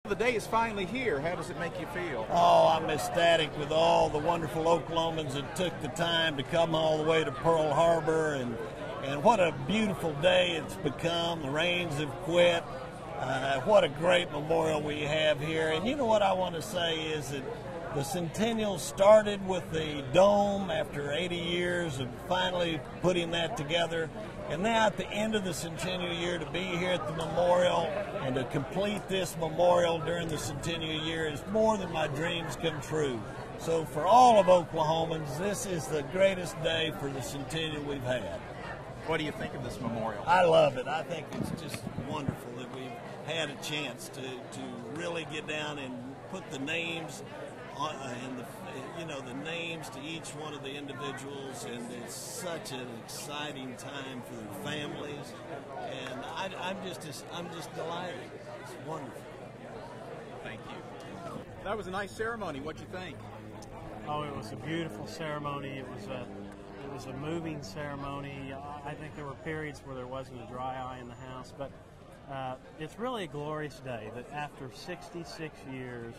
The day is finally here. How does it make you feel? Oh, I'm ecstatic with all the wonderful Oklahomans that took the time to come all the way to Pearl Harbor, and what a beautiful day it's become. The rains have quit. What a great memorial we have here. And you know what I want to say is that the Centennial started with the dome after 80 years of finally putting that together. And now at the end of the Centennial year, to be here at the memorial and to complete this memorial during the Centennial year is more than my dreams come true. So for all of Oklahomans, this is the greatest day for the Centennial we've had. What do you think of this memorial? I love it. I think it's just wonderful that we've had a chance to really get down and put the names and the names to each one of the individuals, and it's such an exciting time for their families, and I'm just delighted. It's wonderful. Thank you. That was a nice ceremony. What'd you think? Oh, it was a beautiful ceremony. It was a moving ceremony. I think there were periods where there wasn't a dry eye in the house, but it's really a glorious day that after 66 years,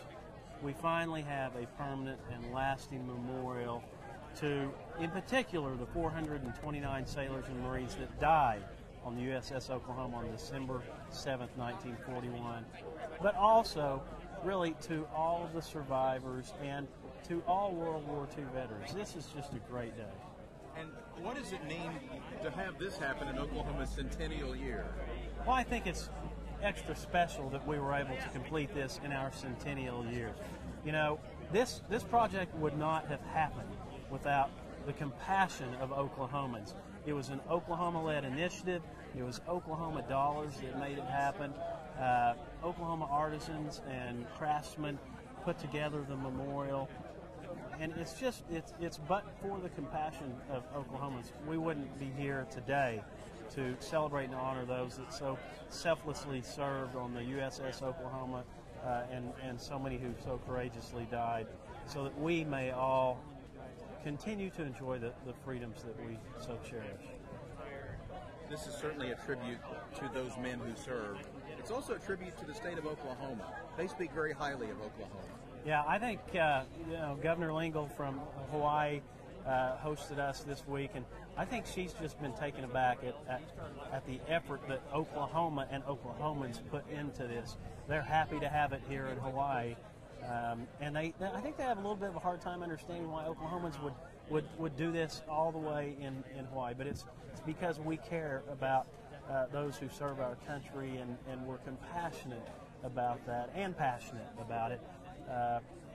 we finally have a permanent and lasting memorial to, in particular, the 429 sailors and Marines that died on the USS Oklahoma on December 7th, 1941, but also really to all of the survivors and to all World War II veterans. This is just a great day. And what does it mean to have this happen in Oklahoma's centennial year? Well, I think it's extra special that we were able to complete this in our centennial year. You know, this project would not have happened without the compassion of Oklahomans. It was an Oklahoma-led initiative. It was Oklahoma dollars that made it happen. Oklahoma artisans and craftsmen put together the memorial. And it's but for the compassion of Oklahomans, we wouldn't be here today to celebrate and honor those that so selflessly served on the USS Oklahoma and so many who so courageously died, so that we may all continue to enjoy the freedoms that we so cherish. This is certainly a tribute to those men who served. It's also a tribute to the state of Oklahoma. They speak very highly of Oklahoma. Yeah, I think Governor Lingle from Hawaii hosted us this week, and I think she's just been taken aback at the effort that Oklahoma and Oklahomans put into this. They're happy to have it here in Hawaii, and I think they have a little bit of a hard time understanding why Oklahomans would do this all the way in Hawaii. But it's because we care about those who serve our country, and we're compassionate about that and passionate about it.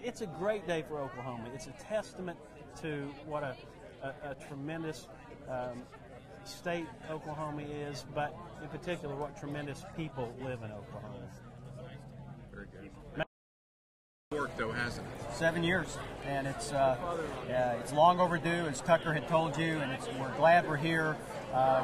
It's a great day for Oklahoma. It's a testament to what a tremendous state Oklahoma is, but in particular what tremendous people live in Oklahoma. Very good. Work though, hasn't it? 7 years, and it's long overdue, as Tucker had told you, and we're glad we're here.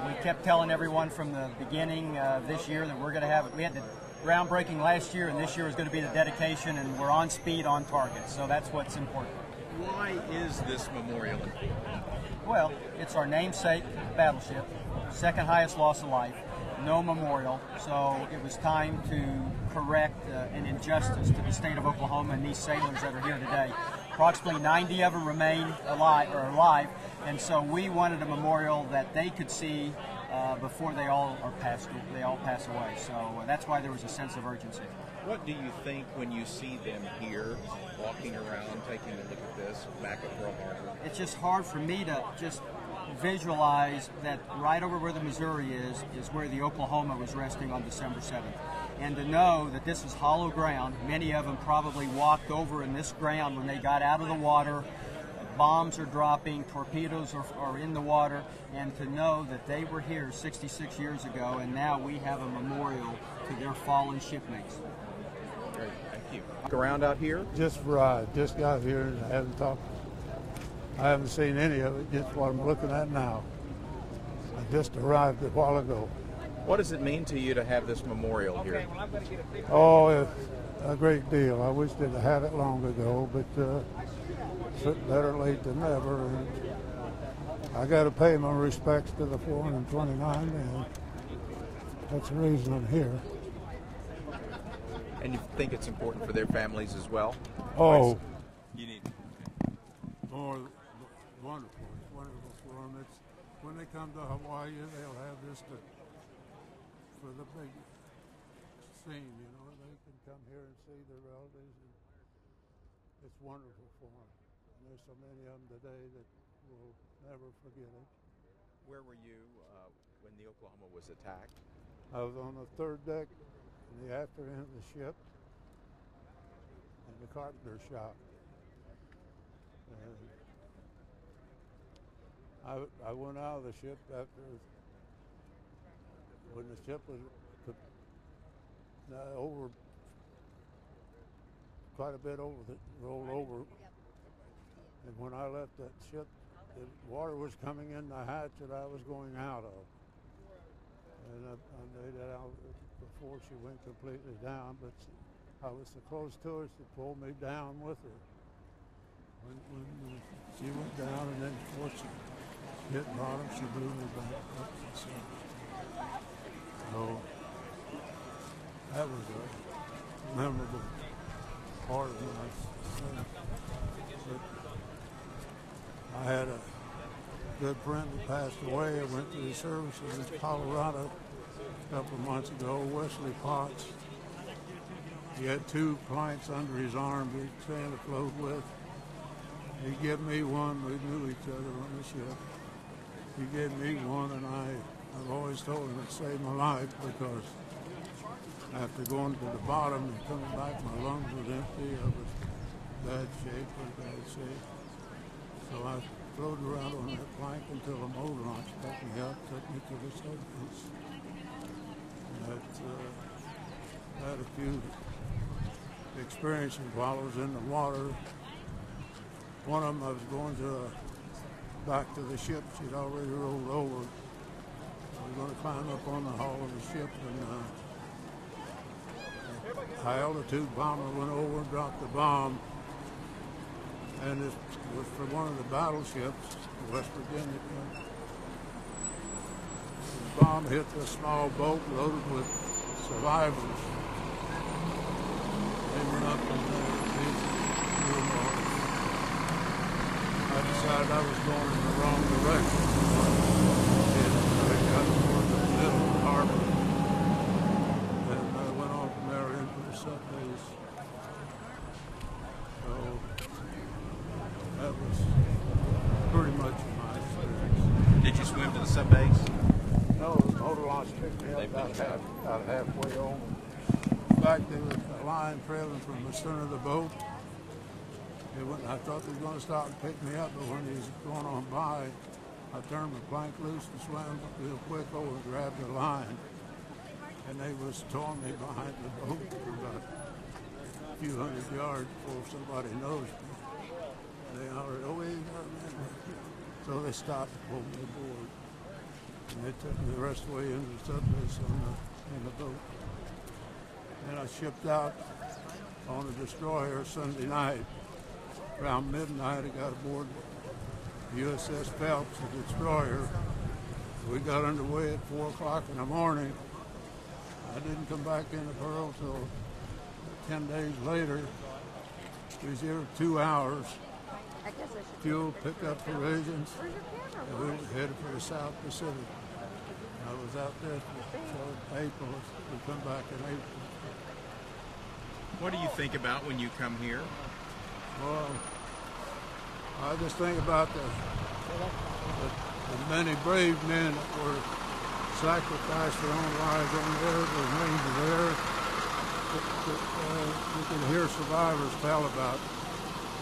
We kept telling everyone from the beginning this year that we're going to have it. We had the groundbreaking last year, and this year is going to be the dedication, and we're on speed, on target. So that's what's important. Why is this memorial important? Well, it's our namesake battleship, second highest loss of life, no memorial. So it was time to correct an injustice to the state of Oklahoma and these sailors that are here today. Approximately 90 of them remain alive, and so we wanted a memorial that they could see before they all pass away. So that's why there was a sense of urgency. What do you think when you see them here, walking around, taking a look at this back at Pearl Harbor? It's just hard for me to just visualize that right over where the Missouri is where the Oklahoma was resting on December 7th. And to know that this is hollow ground, many of them probably walked over in this ground when they got out of the water. Bombs are dropping, torpedoes are in the water, and to know that they were here 66 years ago, and now we have a memorial to their fallen shipmates. Great, thank you. Look around out here? Just got here and I haven't seen any of it, just what I'm looking at now. I just arrived a while ago. What does it mean to you to have this memorial here? Oh, it's a great deal. I wish they'd have had it long ago, but better late than never. And I got to pay my respects to the 429, and that's the reason I'm here. And you think it's important for their families as well? Oh, You need. oh, wonderful. It's wonderful for them. It's, when they come to Hawaii, they'll have this for the big scene, you know. They can come here and see their relatives, and it's wonderful for them. And there's so many of them today that will never forget it. Where were you when the Oklahoma was attacked? I was on the third deck in the after end of the ship in the carpenter shop. And I went out of the ship after when the ship was over quite a bit over rolled over. And when I left that ship, the water was coming in the hatch that I was going out of. And I made that out before she went completely down, but I was so close to her, she pulled me down with her. When she went down, and then before she hit bottom, she blew me back up. So that was a memorable part of my life. I had a good friend that passed away. I went to the services in Colorado a couple of months ago, Wesley Potts. He had 2 planks under his arm to stand afloat with. He gave me one. We knew each other on the ship. He gave me one, and I've always told him it saved my life, because after going to the bottom and coming back, my lungs was empty. I was bad shape. So I floated around on that plank until a motor launch picked me up, took me to the surface. I had a few experiences while I was in the water. One of them, I was going back to the ship. She'd already rolled over. I was going to climb up on the hull of the ship, and a high-altitude bomber went over and dropped the bomb. And it was for one of the battleships, the West Virginia. The bomb hit a small boat loaded with survivors. They went up and I decided I was going in the wrong direction. I got toward the middle of the harbor. And I went on from there into the sub-base. So that was pretty much my experience. Did you swim to the sub-base? No, the motor launch picked me up about halfway over. In fact, there was a line trailing from the center of the boat. I thought they were going to stop and pick me up, but when he was going on by, I turned the plank loose and swam real quick over and grabbed the line. And they was towing me behind the boat for about a few hundred yards before somebody noticed me. They hollered, "Oh, we got a man." So they stopped and pulled me aboard. And they took me the rest of the way into the sub-base in the boat. Then I shipped out on a destroyer Sunday night. Around midnight, I got aboard USS Phelps, a destroyer. We got underway at 4 o'clock in the morning. I didn't come back into Pearl till 10 days later. We was here 2 hours. Fuel, pick up provisions, and we were headed for the South Pacific. I was out there till April. We come back in April. What do you think about when you come here? Well, I just think about the many brave men that were sacrificed their own lives on there. Their names are there. You can hear survivors tell about.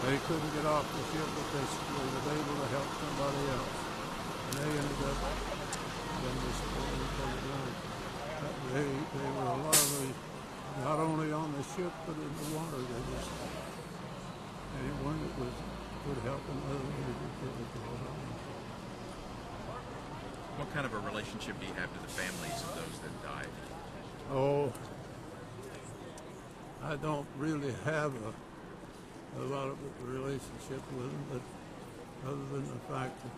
They couldn't get off the ship, but they were able to help somebody else. And they ended up in this they were a lot of not only on the ship, but in the water. They just, anyone that could help another, What kind of a relationship do you have to the families of those that died? Oh, I don't really have a lot of a relationship with them, but other than the fact that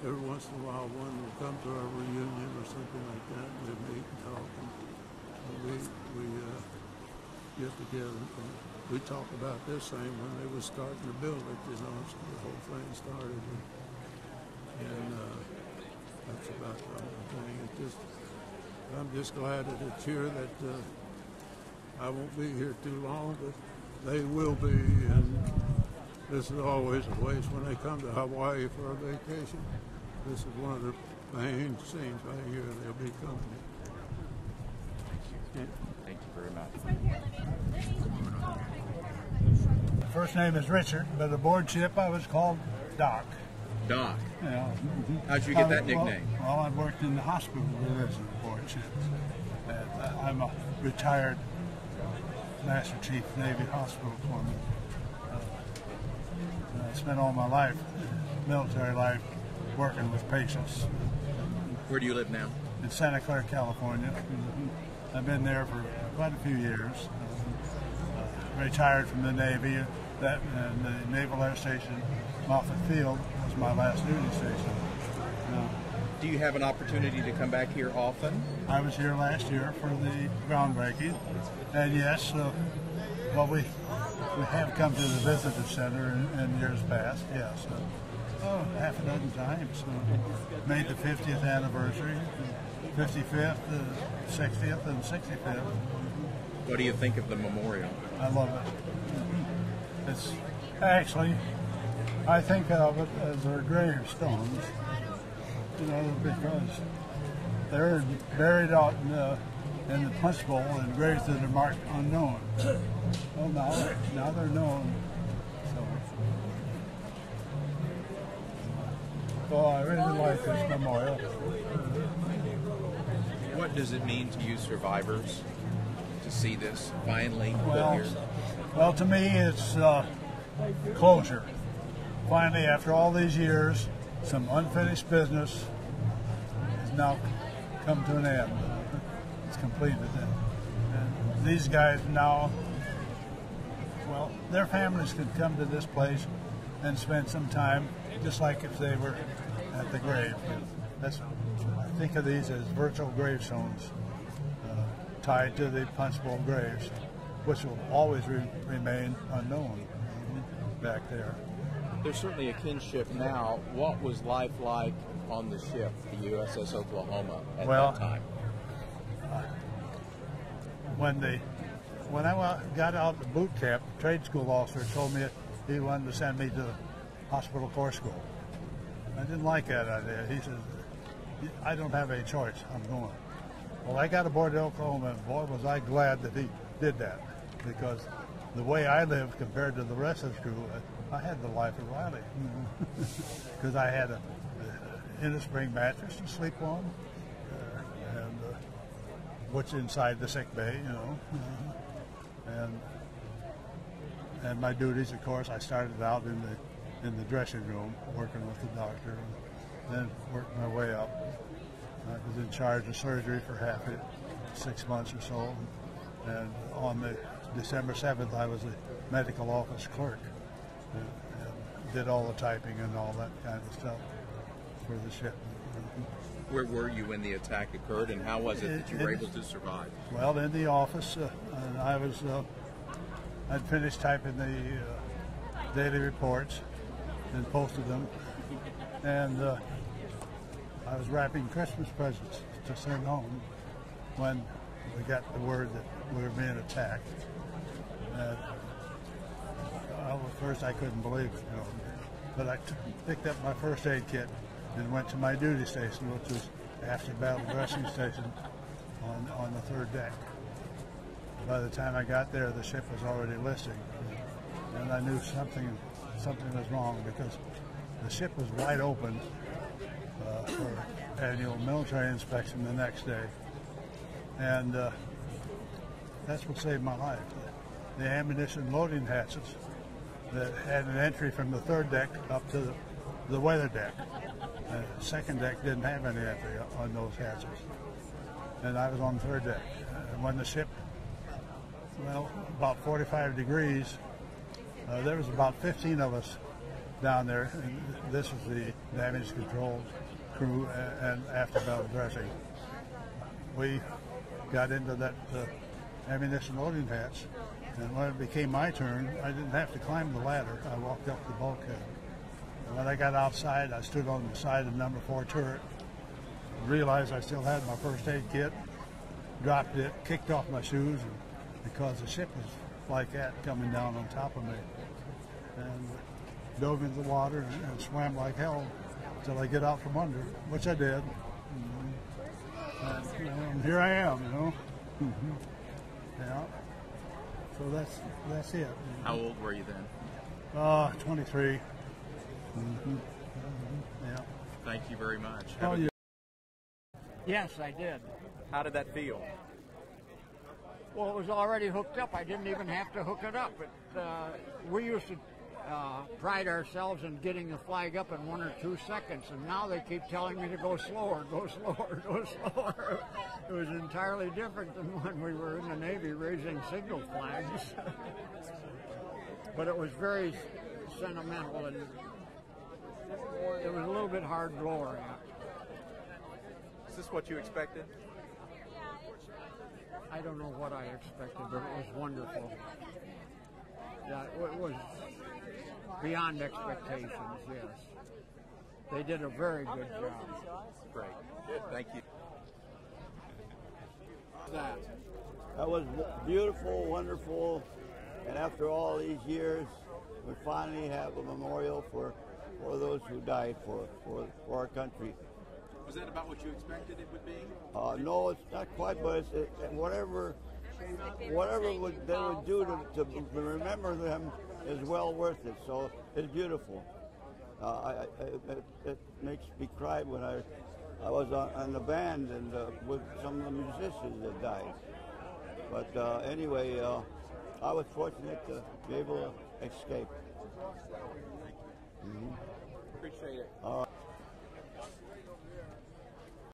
every once in a while one will come to our reunion or something like that, and we meet and talk, and we get together. And we talked about this same when they was starting to build it, you know, so the whole thing started. And that's about the only thing. I'm just glad that it's here, that I won't be here too long, but they will be. And this is always a waste when they come to Hawaii for a vacation. This is one of the main scenes right here. They'll be company. Thank you very much. First name is Richard, but aboard ship I was called Doc. Doc. Yeah. How'd you get that nickname? Well, I worked in the hospital division aboard ship. I'm a retired Master Chief Navy Hospital Corpsman. I spent all my life, military life, working with patients. Where do you live now? In Santa Clara, California. I've been there for quite a few years. Retired from the Navy. And the Naval Air Station, Moffett Field, was my last duty station. Do you have an opportunity to come back here often? I was here last year for the groundbreaking, and yes, well, we have come to the visitor center in years past. Yes, half a dozen times. Made the 50th anniversary, 55th, 60th, and 65th. What do you think of the memorial? I love it. It's actually, I think of it as our gravestones, you know, because they're buried out in the punch bowl in graves that are marked unknown. Well, now they're known. So I really like this memorial. What does it mean to you survivors to see this finally put here? Well, to me, it's closure. Finally, after all these years, some unfinished business has now come to an end. It's completed. And these guys now, well, their families could come to this place and spend some time, just like if they were at the grave. I think of these as virtual gravestones tied to the punch bowl graves, which will always remain unknown back there. There's certainly a kinship now. What was life like on the ship, the USS Oklahoma, at that time? When I got out of boot camp, the trade school officer told me he wanted to send me to the hospital corps school. I didn't like that idea. He says, I don't have any choice, I'm going. Well, I got aboard the Oklahoma, and boy, was I glad that he did that, because the way I lived compared to the rest of the crew, I had the life of Riley. Because I had a inner-spring mattress to sleep on, and which inside the sick bay, you know. And my duties, of course, I started out in the dressing room, working with the doctor, and then worked my way up. I was in charge of surgery for 6 months or so, and on the December 7th, I was a medical office clerk, and did all the typing and all that kind of stuff for the ship. Where were you when the attack occurred, and how was it that you were able to survive? Well, in the office, and I'd finished typing the daily reports and posted them, and I was wrapping Christmas presents to send home when we got the word that we were being attacked. Well, at first I couldn't believe it, you know, but I picked up my first aid kit and went to my duty station, which was after battle dressing station on the third deck. By the time I got there, the ship was already listing, and I knew something was wrong, because the ship was wide open for annual military inspection the next day, and that's what saved my life. The ammunition loading hatches that had an entry from the third deck up to the weather deck. The second deck didn't have any entry on those hatches, and I was on the third deck. And when the ship, well, about 45 degrees, there was about 15 of us down there, and this was the damage control crew and after battle dressing. We got into that ammunition loading hatch. And when it became my turn, I didn't have to climb the ladder. I walked up the bulkhead. And when I got outside, I stood on the side of number 4 turret, realized I still had my first aid kit, dropped it, kicked off my shoes, and because the ship was like that coming down on top of me, and dove into the water and swam like hell until I get out from under, which I did. And here I am, you know. Yeah. So that's it. How old were you then? 23. Yeah. Thank you very much. Oh, yeah. Yes, I did. How did that feel? Well, it was already hooked up. I didn't even have to hook it up. We used to pride ourselves in getting the flag up in 1 or 2 seconds, and now they keep telling me to go slower, go slower, go slower. It was entirely different than when we were in the Navy raising signal flags. But it was very sentimental, and it was a little bit hard lowering it. Is this what you expected? I don't know what I expected, but it was wonderful. Yeah, it was beyond expectations, yes. They did a very good job. Great. Thank you. That was beautiful, wonderful, and after all these years, we finally have a memorial for those who died for our country. Was that about what you expected it would be? No, it's not quite, but it's whatever they would do to remember them is well worth it. So it's beautiful. It makes me cry when I was on the band and with some of the musicians that died. But anyway, I was fortunate to be able to escape.